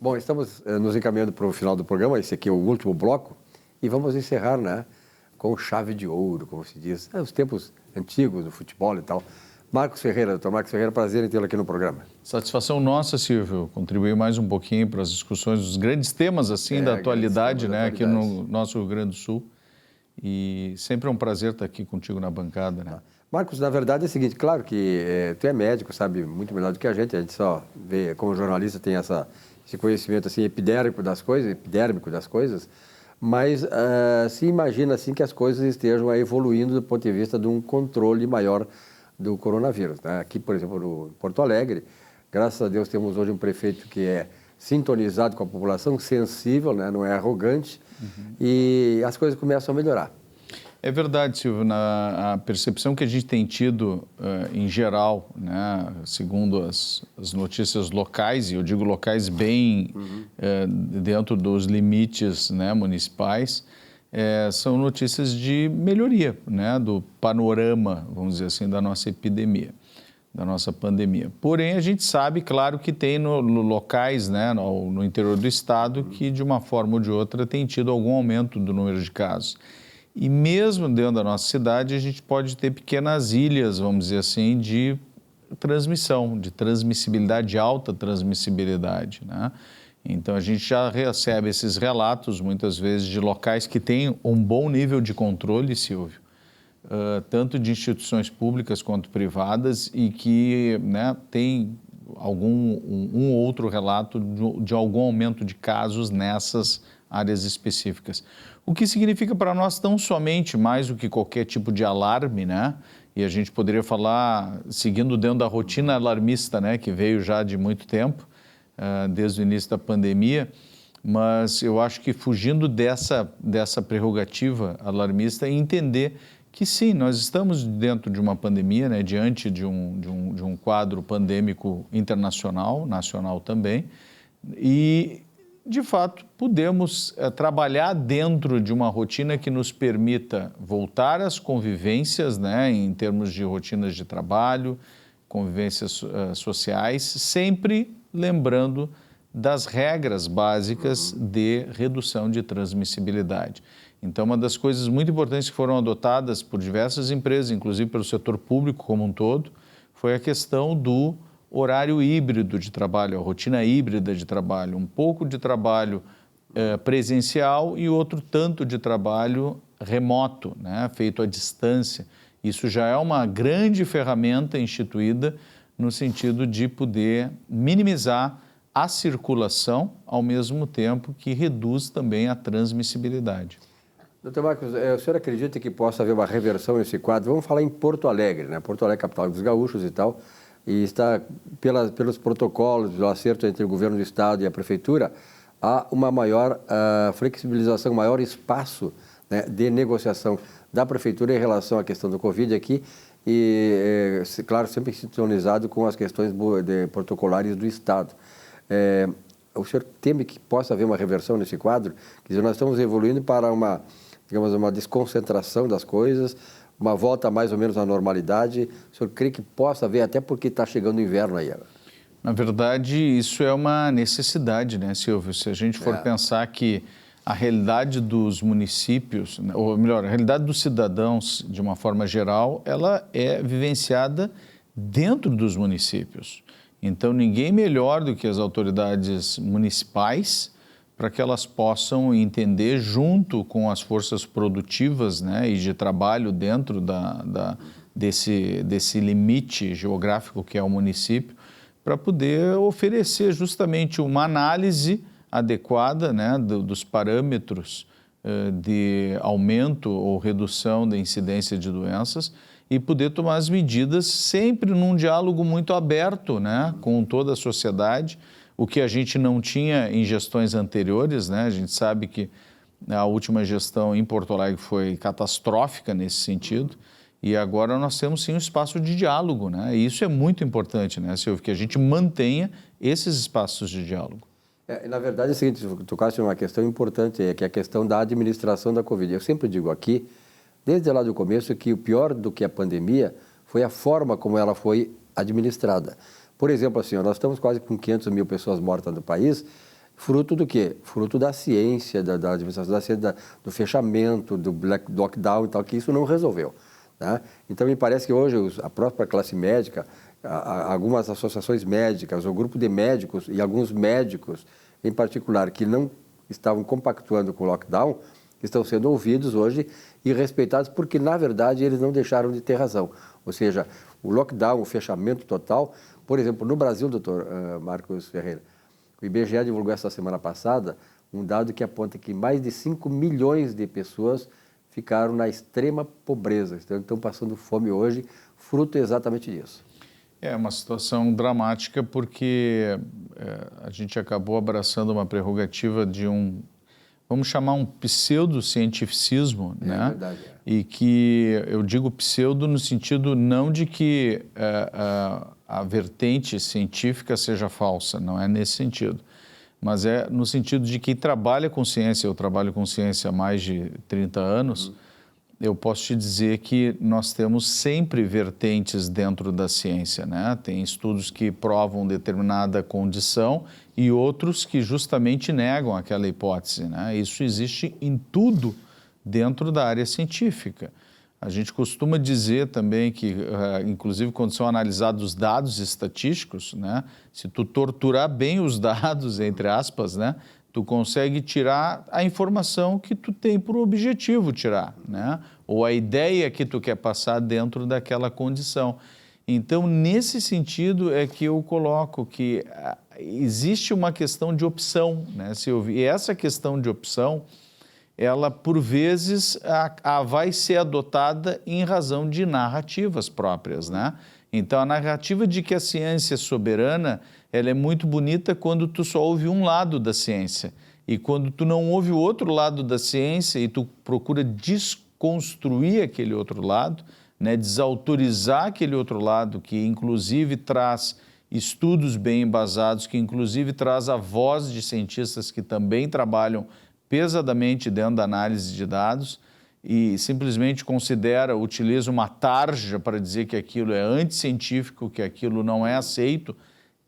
Bom, estamos nos encaminhando para o final do programa, esse aqui é o último bloco, e vamos encerrar, né, com chave de ouro, como se diz, os tempos antigos do futebol e tal. Marcos Ferreira, doutor Marcos Ferreira, prazer em tê-lo aqui no programa. Satisfação nossa, Silvio, contribuir mais um pouquinho para as discussões dos grandes temas assim da atualidade, né, aqui no nosso Rio Grande do Sul. E sempre é um prazer estar aqui contigo na bancada, né? Marcos, na verdade é o seguinte, claro que tu é médico, sabe muito melhor do que a gente só vê, como jornalista tem esse conhecimento assim epidérmico das coisas, mas se imagina assim que as coisas estejam evoluindo do ponto de vista de um controle maior do coronavírus, né? Aqui, por exemplo, no Porto Alegre, graças a Deus temos hoje um prefeito que é sintonizado com a população, sensível, né? Não é arrogante, e as coisas começam a melhorar. É verdade, Silvio, a percepção que a gente tem tido em geral, né, segundo as notícias locais, e eu digo locais bem dentro dos limites, né, municipais, são notícias de melhoria, né, do panorama, vamos dizer assim, da nossa epidemia, da nossa pandemia. Porém, a gente sabe, claro, que tem no locais, né, no interior do estado, que de uma forma ou de outra tem tido algum aumento do número de casos. E mesmo dentro da nossa cidade, a gente pode ter pequenas ilhas, vamos dizer assim, de transmissão, de transmissibilidade, de alta transmissibilidade, né? Então, a gente já recebe esses relatos, muitas vezes, de locais que têm um bom nível de controle, Silvio, tanto de instituições públicas quanto privadas, e que, né, tem um outro relato de algum aumento de casos nessas áreas específicas. O que significa para nós tão somente mais do que qualquer tipo de alarme, né? E a gente poderia falar, seguindo dentro da rotina alarmista, né, que veio já de muito tempo, desde o início da pandemia, mas eu acho que fugindo dessa prerrogativa alarmista, entender que sim, nós estamos dentro de uma pandemia, né, diante de um quadro pandêmico internacional, nacional também, e de fato, podemos trabalhar dentro de uma rotina que nos permita voltar às convivências, né, em termos de rotinas de trabalho, convivências sociais, sempre lembrando das regras básicas de redução de transmissibilidade. Então, uma das coisas muito importantes que foram adotadas por diversas empresas, inclusive pelo setor público como um todo, foi a questão do horário híbrido de trabalho, a rotina híbrida de trabalho, um pouco de trabalho presencial e outro tanto de trabalho remoto, né, feito à distância. Isso já é uma grande ferramenta instituída no sentido de poder minimizar a circulação, ao mesmo tempo que reduz também a transmissibilidade. Doutor Marcos, o senhor acredita que possa haver uma reversão nesse quadro? Vamos falar em Porto Alegre, né? Porto Alegre, capital dos gaúchos e tal, e está, pelos protocolos do acerto entre o governo do estado e a prefeitura, há uma maior flexibilização, maior espaço, né, de negociação da prefeitura em relação à questão do Covid aqui e, claro, sempre sintonizado com as questões protocolares do estado. O senhor teme que possa haver uma reversão nesse quadro? Quer dizer, nós estamos evoluindo para uma desconcentração das coisas, uma volta mais ou menos à normalidade. O senhor crê que possa haver, até porque está chegando o inverno aí? Na verdade, isso é uma necessidade, né, Silvio? Se a gente for pensar que a realidade dos municípios, ou melhor, a realidade dos cidadãos, de uma forma geral, ela é vivenciada dentro dos municípios. Então, ninguém melhor do que as autoridades municipais para que elas possam entender, junto com as forças produtivas, né, e de trabalho dentro desse limite geográfico que é o município, para poder oferecer justamente uma análise adequada, né, dos parâmetros de aumento ou redução da incidência de doenças e poder tomar as medidas sempre num diálogo muito aberto, né, com toda a sociedade, o que a gente não tinha em gestões anteriores, né? A gente sabe que a última gestão em Porto Alegre foi catastrófica nesse sentido, e agora nós temos sim um espaço de diálogo, né? E isso é muito importante, né, Silvio, que a gente mantenha esses espaços de diálogo. Na verdade é o seguinte, tu tocaste uma questão importante, que é a questão da administração da Covid. Eu sempre digo aqui, desde lá do começo, que o pior do que a pandemia foi a forma como ela foi administrada. Por exemplo, assim, nós estamos quase com 500 mil pessoas mortas no país, Fruto do quê? Fruto da ciência, da administração da ciência, do fechamento, do lockdown e tal, que isso não resolveu. Tá? Então, me parece que hoje a própria classe médica, algumas associações médicas, o grupo de médicos e alguns médicos, em particular, que não estavam compactuando com o lockdown, estão sendo ouvidos hoje e respeitados porque, na verdade, eles não deixaram de ter razão. Ou seja, o lockdown, o fechamento total, por exemplo, no Brasil, doutor Marcos Ferreira, o IBGE divulgou essa semana passada um dado que aponta que mais de 5 milhões de pessoas ficaram na extrema pobreza, estão passando fome hoje, fruto exatamente disso. É uma situação dramática porque a gente acabou abraçando uma prerrogativa de vamos chamar um pseudocientificismo, né? Verdade, E que eu digo pseudo no sentido não de que a vertente científica seja falsa, não é nesse sentido, mas é no sentido de que trabalha com ciência, eu trabalho com ciência há mais de 30 anos, eu posso te dizer que nós temos sempre vertentes dentro da ciência, né? Tem estudos que provam determinada condição e outros que justamente negam aquela hipótese, né? Isso existe em tudo dentro da área científica. A gente costuma dizer também que, inclusive quando são analisados dados estatísticos, né? Se tu torturar bem os dados, entre aspas, né? Tu consegue tirar a informação que tu tem por objetivo tirar, né? Ou a ideia que tu quer passar dentro daquela condição. Então, nesse sentido é que eu coloco que existe uma questão de opção, né, Silvio? E essa questão de opção, ela, por vezes, vai ser adotada em razão de narrativas próprias, né? Então, a narrativa de que a ciência é soberana, ela é muito bonita quando tu só ouve um lado da ciência. E quando tu não ouve o outro lado da ciência e tu procura desconstruir aquele outro lado, né, desautorizar aquele outro lado, que inclusive traz estudos bem embasados, que inclusive traz a voz de cientistas que também trabalham pesadamente dentro da análise de dados, e simplesmente utiliza uma tarja para dizer que aquilo é anticientífico, que aquilo não é aceito,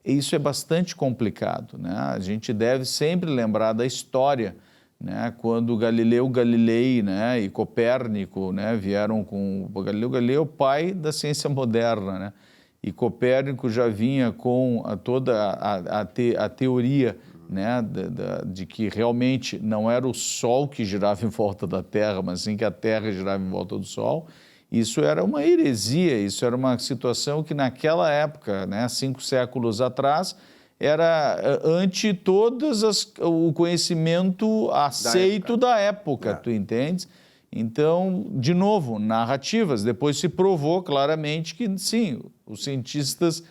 isso é bastante complicado, né? A gente deve sempre lembrar da história, né? Quando Galileu Galilei, né, e Copérnico, né, vieram com... Galileu Galilei é o pai da ciência moderna, né? E Copérnico já vinha com toda a teoria, né, de que realmente não era o Sol que girava em volta da Terra, mas sim que a Terra girava em volta do Sol. Isso era uma heresia, isso era uma situação que naquela época, né, 5 séculos atrás, era ante o conhecimento aceito da época, tu entendes? Então, de novo, narrativas. Depois se provou claramente que, sim, os cientistas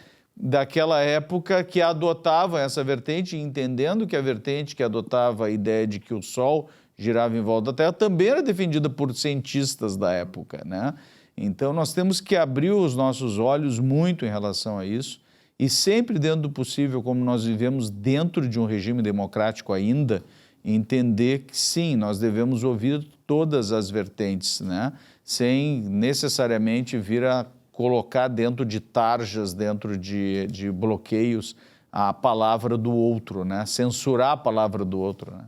daquela época que adotavam essa vertente, entendendo que a vertente que adotava a ideia de que o Sol girava em volta da Terra também era defendida por cientistas da época, né? Então, nós temos que abrir os nossos olhos muito em relação a isso e sempre dentro do possível, como nós vivemos dentro de um regime democrático ainda, entender que sim, nós devemos ouvir todas as vertentes, né? Sem necessariamente vir a colocar dentro de tarjas, dentro de bloqueios, a palavra do outro, né? Censurar a palavra do outro, né?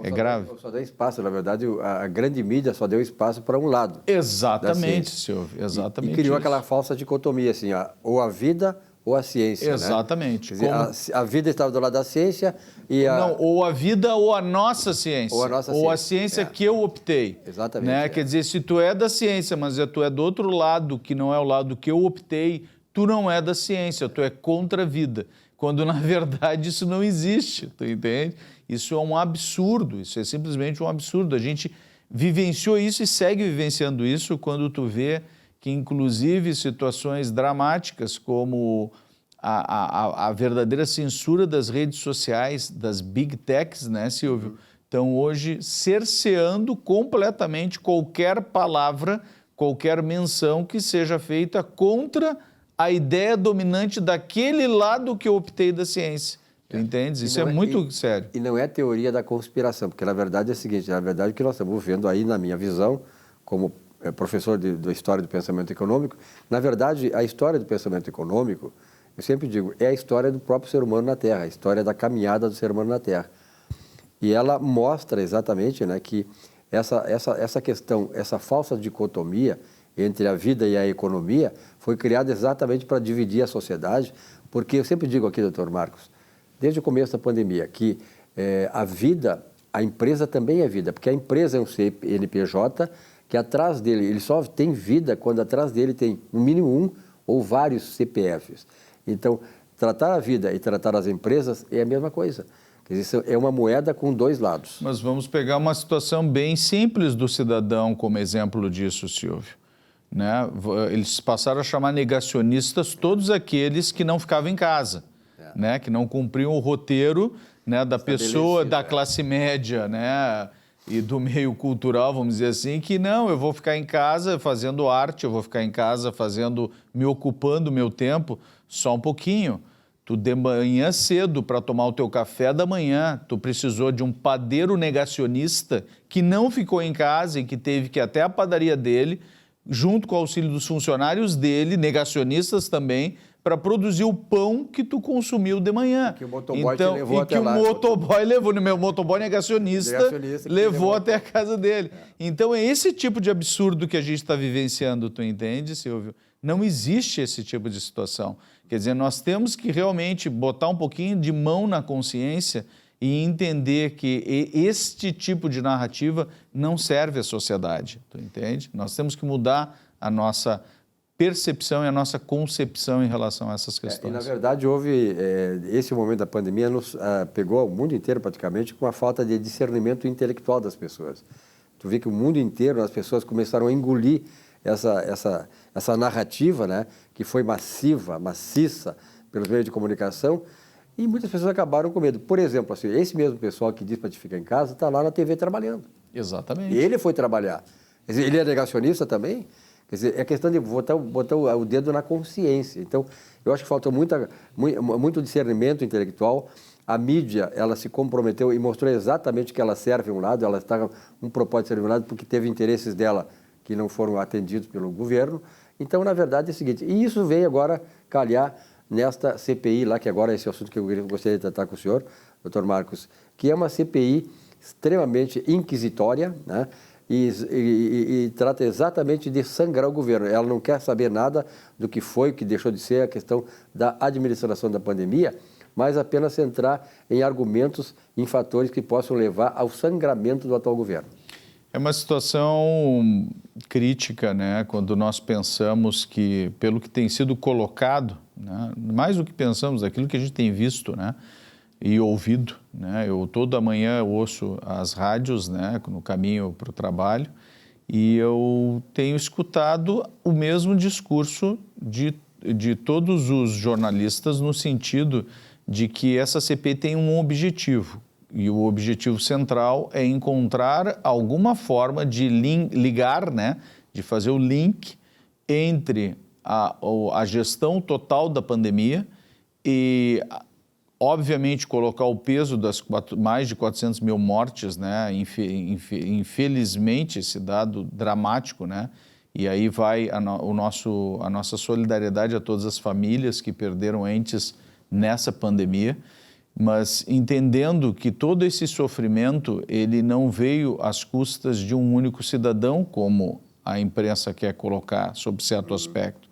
É grave. Só deu espaço, na verdade, a grande mídia só deu espaço para um lado. Exatamente, Silvio, exatamente. E criou aquela falsa dicotomia, assim, ou a vida ou a ciência. Exatamente. Né? Quer dizer, a vida estava do lado da ciência e Não, ou a vida ou a nossa ciência. Ou a nossa ciência. Ou a ciência que eu optei. Exatamente. Né? Quer dizer, se tu é da ciência, mas tu é do outro lado, que não é o lado que eu optei, tu não é da ciência, tu é contra a vida. Quando, na verdade, isso não existe, tu entende? Isso é um absurdo, isso é simplesmente um absurdo. A gente vivenciou isso e segue vivenciando isso quando tu vê que, inclusive, situações dramáticas como a verdadeira censura das redes sociais, das big techs, né, Silvio? Estão hoje cerceando completamente qualquer palavra, qualquer menção que seja feita contra a ideia dominante daquele lado que eu optei da ciência. Tu entendes? Isso é muito sério. E não é teoria da conspiração, porque na verdade é o seguinte, na verdade o que nós estamos vendo aí, na minha visão, como professor da história do pensamento econômico, na verdade a história do pensamento econômico, eu sempre digo, é a história do próprio ser humano na Terra, a história da caminhada do ser humano na Terra. E ela mostra exatamente, né, que essa questão, essa falsa dicotomia entre a vida e a economia foi criada exatamente para dividir a sociedade, porque eu sempre digo aqui, doutor Marcos, desde o começo da pandemia, que a vida, a empresa também é vida, porque a empresa é um CNPJ que atrás dele, ele só tem vida quando atrás dele tem no mínimo um ou vários CPFs. Então, tratar a vida e tratar as empresas é a mesma coisa. Quer dizer, é uma moeda com dois lados. Mas vamos pegar uma situação bem simples do cidadão como exemplo disso, Silvio. Né? Eles passaram a chamar negacionistas todos aqueles que não ficavam em casa, né? Que não cumpriam o roteiro, né, da pessoa da classe média, né, e do meio cultural, vamos dizer assim, que não, eu vou ficar em casa fazendo arte, eu vou ficar em casa me ocupando meu tempo só um pouquinho. Tu de manhã cedo para tomar o teu café da manhã, tu precisou de um padeiro negacionista que não ficou em casa e que teve que ir até a padaria dele, junto com o auxílio dos funcionários dele, negacionistas também, para produzir o pão que tu consumiu de manhã. Que o motoboy te levou até lá. E que o motoboy levou, no meu motoboy negacionista levou até a casa dele. Então é esse tipo de absurdo que a gente está vivenciando, tu entende, Silvio? Não existe esse tipo de situação. Quer dizer, nós temos que realmente botar um pouquinho de mão na consciência e entender que este tipo de narrativa não serve à sociedade, tu entende? Nós temos que mudar a nossa percepção e a nossa concepção em relação a essas questões. E, na verdade, houve, esse momento da pandemia nos pegou o mundo inteiro praticamente com a falta de discernimento intelectual das pessoas. Tu vê que o mundo inteiro, as pessoas começaram a engolir essa narrativa, né, que foi maciça pelos meios de comunicação, e muitas pessoas acabaram com medo. Por exemplo, assim, esse mesmo pessoal que diz para te ficar em casa está lá na TV trabalhando. Exatamente. E ele foi trabalhar. Quer dizer, ele é negacionista também? Quer dizer, é questão de botar o dedo na consciência. Então, eu acho que faltou muito discernimento intelectual. A mídia, ela se comprometeu e mostrou exatamente que ela serve um lado, ela está com um propósito de servir um lado porque teve interesses dela que não foram atendidos pelo governo. Então, na verdade, é o seguinte, e isso veio agora calhar nesta CPI lá, que agora é esse assunto que eu gostaria de tratar com o senhor, doutor Marcos, que é uma CPI extremamente inquisitória, né? E trata exatamente de sangrar o governo. Ela não quer saber nada do que foi, que deixou de ser a questão da administração da pandemia, mas apenas centrar em argumentos, em fatores que possam levar ao sangramento do atual governo. É uma situação crítica, né? Quando nós pensamos que, pelo que tem sido colocado, né? Mais do que pensamos, aquilo que a gente tem visto, né? E ouvido, né? Eu toda manhã ouço as rádios, né? No caminho para o trabalho, e eu tenho escutado o mesmo discurso de todos os jornalistas no sentido de que essa CPI tem um objetivo, e o objetivo central é encontrar alguma forma de ligar, né? De fazer o link entre a gestão total da pandemia e, obviamente, colocar o peso das mais de 400 mil mortes, né? Infelizmente, esse dado dramático, né? E aí vai a nossa solidariedade a todas as famílias que perderam entes nessa pandemia, mas entendendo que todo esse sofrimento, ele não veio às custas de um único cidadão, como a imprensa quer colocar sob certo aspecto,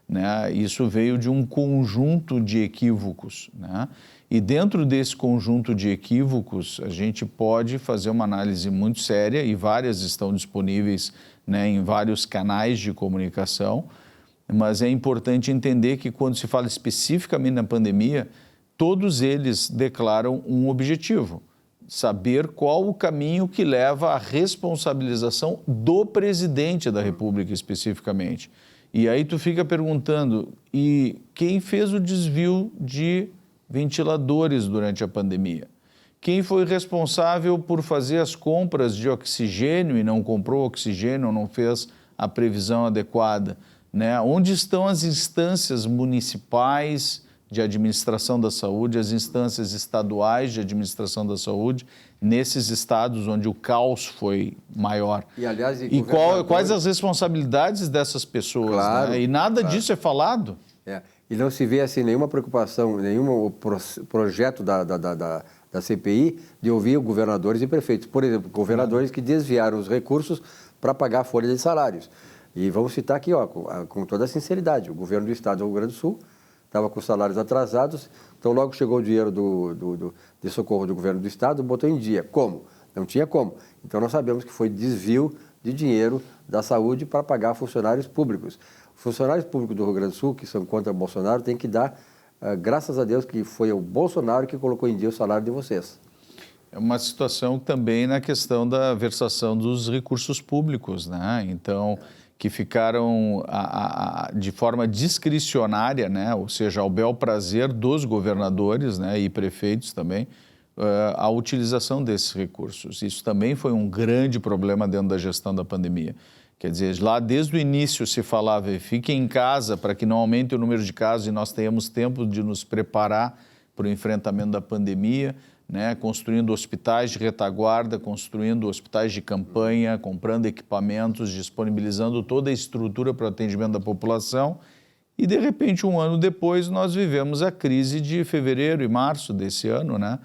né? Isso veio de um conjunto de equívocos, né? E dentro desse conjunto de equívocos, a gente pode fazer uma análise muito séria, e várias estão disponíveis, né, em vários canais de comunicação, mas é importante entender que quando se fala especificamente na pandemia, todos eles declaram um objetivo: saber qual o caminho que leva à responsabilização do presidente da República especificamente. E aí tu fica perguntando, e quem fez o desvio de ventiladores durante a pandemia? Quem foi responsável por fazer as compras de oxigênio e não comprou oxigênio, não fez a previsão adequada, né? Onde estão as instâncias municipais de administração da saúde, as instâncias estaduais de administração da saúde, nesses estados onde o caos foi maior? E, aliás, quais as responsabilidades dessas pessoas? Claro, né? E nada disso é falado. E não se vê assim nenhuma preocupação, nenhum projeto da CPI de ouvir governadores e prefeitos. Por exemplo, governadores que desviaram os recursos para pagar a folha de salários. E vamos citar aqui, ó, com toda a sinceridade, o governo do estado do Rio Grande do Sul estava com os salários atrasados, então logo chegou o dinheiro de socorro do governo do estado, botou em dia. Como? Não tinha como. Então nós sabemos que foi desvio de dinheiro da saúde para pagar funcionários públicos. Os funcionários públicos do Rio Grande do Sul, que são contra Bolsonaro, têm que dar, graças a Deus, que foi o Bolsonaro que colocou em dia o salário de vocês. É uma situação também na questão da versação dos recursos públicos, né? Então, que ficaram de forma discricionária, né? Ou seja, ao bel prazer dos governadores, né? E prefeitos também, a utilização desses recursos. Isso também foi um grande problema dentro da gestão da pandemia. Quer dizer, lá desde o início se falava, fiquem em casa para que não aumente o número de casos e nós tenhamos tempo de nos preparar para o enfrentamento da pandemia, né, construindo hospitais de retaguarda, construindo hospitais de campanha, comprando equipamentos, disponibilizando toda a estrutura para o atendimento da população. E, de repente, um ano depois, nós vivemos a crise de fevereiro e março desse ano, né?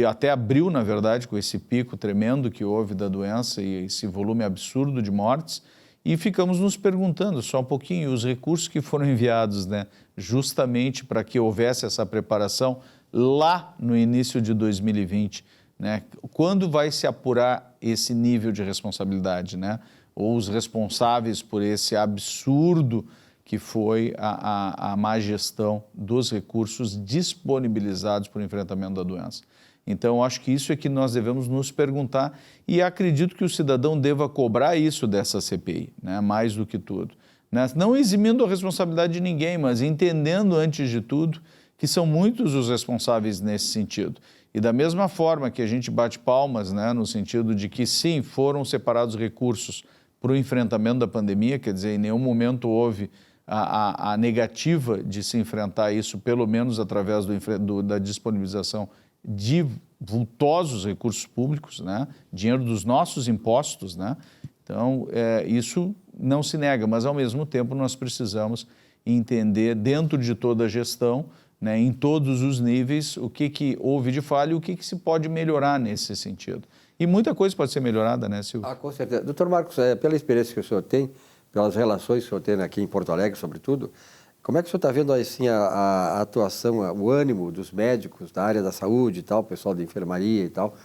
Até abril, na verdade, com esse pico tremendo que houve da doença e esse volume absurdo de mortes. E ficamos nos perguntando só um pouquinho, os recursos que foram enviados, né, justamente para que houvesse essa preparação lá no início de 2020, né? Quando vai se apurar esse nível de responsabilidade, né? Ou os responsáveis por esse absurdo que foi a má gestão dos recursos disponibilizados para o enfrentamento da doença. Então, acho que isso é que nós devemos nos perguntar e acredito que o cidadão deva cobrar isso dessa CPI, né? Mais do que tudo, né? Não eximindo a responsabilidade de ninguém, mas entendendo, antes de tudo, que são muitos os responsáveis nesse sentido. E da mesma forma que a gente bate palmas, né, no sentido de que, sim, foram separados recursos para o enfrentamento da pandemia, quer dizer, em nenhum momento houve a negativa de se enfrentar isso, pelo menos através da disponibilização de vultosos recursos públicos, né, dinheiro dos nossos impostos, né? Então, isso não se nega, mas, ao mesmo tempo, nós precisamos entender, dentro de toda a gestão, né, em todos os níveis, o que houve de falha e o que se pode melhorar nesse sentido. E muita coisa pode ser melhorada, né, Silvio? Com certeza. Doutor Marcos, pela experiência que o senhor tem, pelas relações que o senhor tem aqui em Porto Alegre, sobretudo, como é que o senhor está vendo assim, a atuação, o ânimo dos médicos da área da saúde e tal, o pessoal da enfermaria e tal,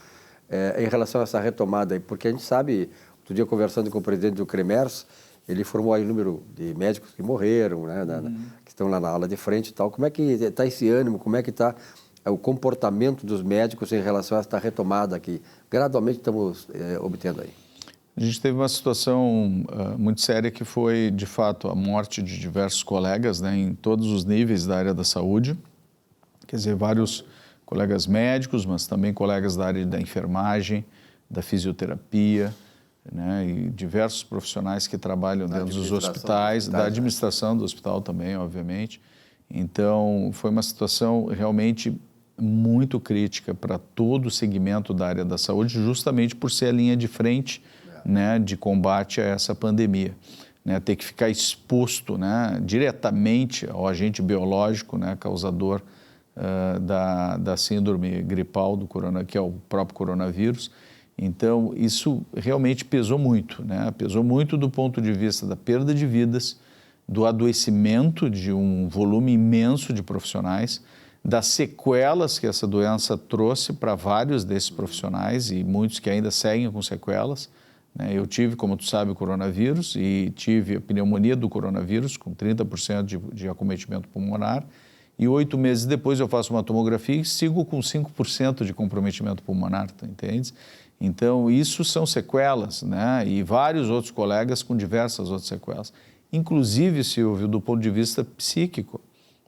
em relação a essa retomada aí? Porque a gente sabe, outro dia conversando com o presidente do CREMERS, ele informou aí o número de médicos que morreram, né, que estão lá na ala de frente e tal. Como é que está esse ânimo, como é que está o comportamento dos médicos em relação a esta retomada que gradualmente estamos obtendo aí? A gente teve uma situação muito séria que foi, de fato, a morte de diversos colegas, né, em todos os níveis da área da saúde. Quer dizer, vários colegas médicos, mas também colegas da área da enfermagem, da fisioterapia, né, e diversos profissionais que trabalham dentro dos hospitais, da administração do hospital também, obviamente. Então, foi uma situação realmente muito crítica para todo o segmento da área da saúde, justamente por ser a linha de frente, né, de combate a essa pandemia, né, ter que ficar exposto, né, diretamente ao agente biológico, né, causador da síndrome gripal do que é o próprio coronavírus. Então, isso realmente pesou muito, né? Pesou muito do ponto de vista da perda de vidas, do adoecimento de um volume imenso de profissionais, das sequelas que essa doença trouxe para vários desses profissionais e muitos que ainda seguem com sequelas, né? Eu tive, como tu sabe, o coronavírus e tive a pneumonia do coronavírus com 30% de acometimento pulmonar e 8 meses depois eu faço uma tomografia e sigo com 5% de comprometimento pulmonar, tu entendes? Então, isso são sequelas, né? E vários outros colegas com diversas outras sequelas. Inclusive, Silvio, do ponto de vista psíquico,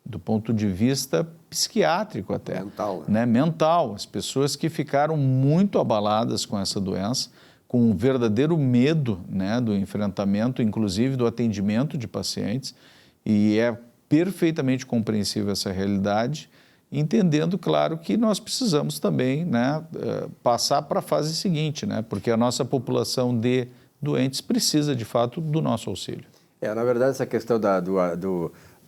do ponto de vista psiquiátrico até. Mental. Né? Mental. As pessoas que ficaram muito abaladas com essa doença, com um verdadeiro medo, né, do enfrentamento, inclusive do atendimento de pacientes. E é perfeitamente compreensível essa realidade, entendendo, claro, que nós precisamos também, né, passar para a fase seguinte, né, porque a nossa população de doentes precisa, de fato, do nosso auxílio. Na verdade, essa questão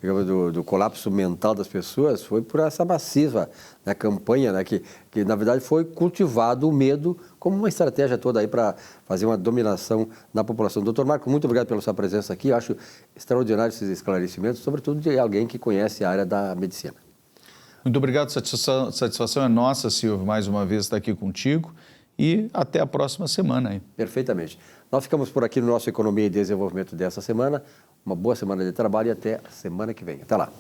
digamos, do colapso mental das pessoas foi por essa massiva, né, campanha, né, que na verdade foi cultivado o medo como uma estratégia toda aí para fazer uma dominação na população. Doutor Marco, muito obrigado pela sua presença aqui. Eu acho extraordinário esses esclarecimentos, sobretudo de alguém que conhece a área da medicina. Muito obrigado, satisfação é nossa, Silvio, mais uma vez estar aqui contigo e até a próxima semana aí. Perfeitamente. Nós ficamos por aqui no nosso Economia e Desenvolvimento dessa semana. Uma boa semana de trabalho e até a semana que vem. Até lá.